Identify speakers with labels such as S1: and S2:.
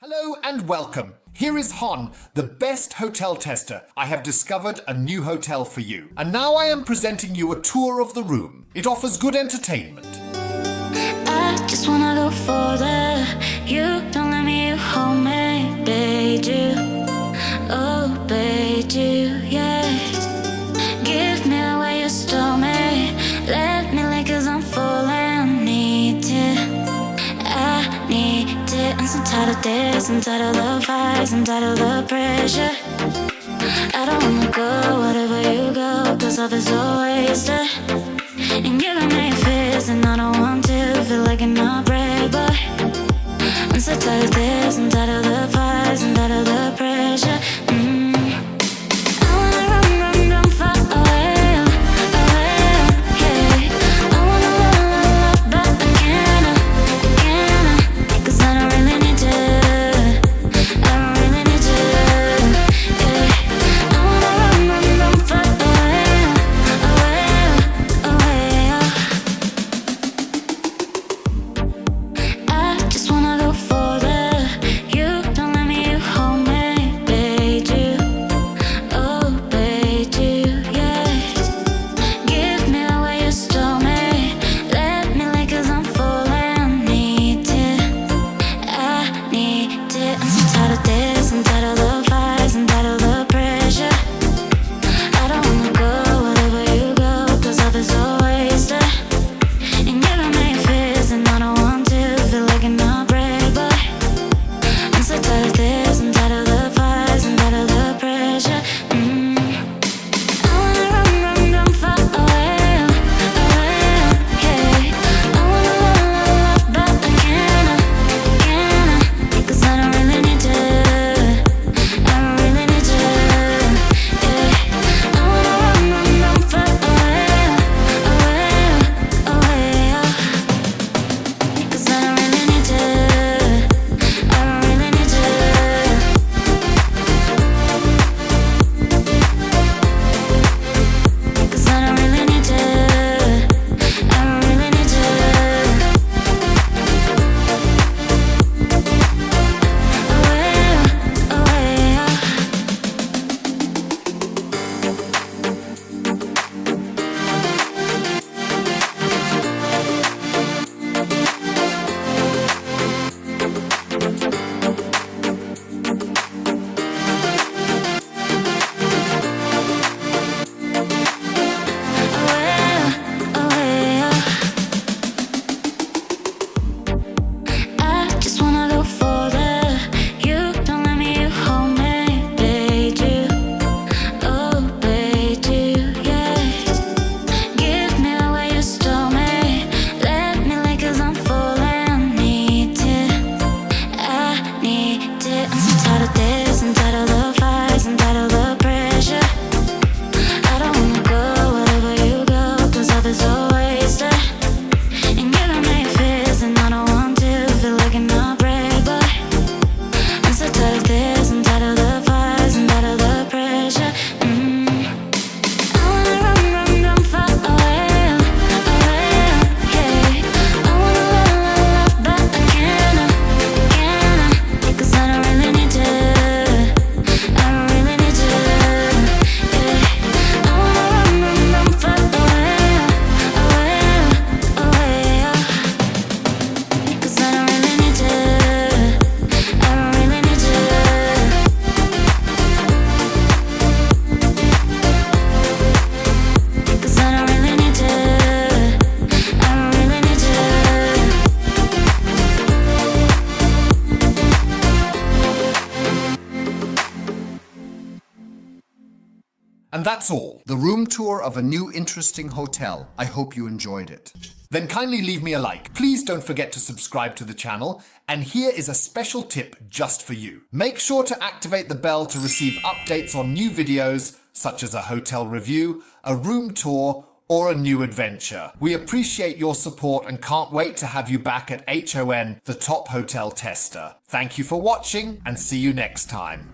S1: Hello and welcome. Here is Hon, the best hotel tester. I have discovered a new hotel for you. And now I am presenting you a tour of the room. It offers good entertainment.
S2: I just wanna go further. You don't let me hold me, bade you. Oh, bade you, yeah. Give me the way you stole me. Let me lick 'cause I'm falling. Need it, I need it. I'm so tired of this, I'm tired of the fights, I'm tired of the pressure. I don't wanna go wherever you go, 'cause love is so wasted. And you got me fist, and I don't want to feel like an break, but I'm so tired of this, I'm tired of the fights, I'm tired of the pressure. I wanna run, run, run far away, away, yeah. I wanna love, love, love, but I can't, 'cause I don't really need you, I don't really need you, yeah. I wanna run, run, run far away, away, away, I just wanna go further. You don't let me hold me, bade you. Oh, bade you, yeah. Give me the way you stole me. Let me lick 'cause I'm falling. Need it, I need it. I'm so tired of this, I'm tired of the fights, I'm tired of the pressure. I don't wanna go wherever you go, 'cause love is so wasted. And you got me fist, and I don't want to feel like an break, but I'm so tired of this, I'm tired of the fights, I'm tired of the pressure. I wanna run, run, run far away, away, yeah. I wanna love, love, love, but I can't, 'cause I don't really need you, I don't really need you, yeah. I wanna run, run, run far away, away, away, 'cause I don't really need you, I don't really need you, 'cause I don't really need you, I don't really need you, away, away. I just wanna go further. You don't let me hold me, bade you. Oh, bade you, yeah. Give me the way you stole me. Let me lick 'cause I'm falling. Need it, I need it. I'm so tired of this, I'm tired of the fights, I'm tired of the pressure. I don't wanna go wherever you go, 'cause love is so wasted. And you got me fist, and I don't want to feel like an break, but I'm so tired of this, I'm tired of the fights, I'm tired of the pressure. I wanna run, run, run far away, away, yeah. I wanna love, love, love, but I can't, 'cause I don't really need you, I don't really need you, yeah. I wanna run, run, run far away, away, away, 'cause I don't really need you, I don't really need you, 'cause I don't really need you, I don't really need you.
S1: And that's all. The room tour of a new interesting hotel. I hope you enjoyed it. Then kindly leave me a like. Please don't forget to subscribe to the channel. And here is a special tip just for you. Make sure to activate the bell to receive updates on new videos, such as a hotel review, a room tour, or a new adventure. We appreciate your support and can't wait to have you back at HON, the top hotel tester. Thank you for watching and see you next time.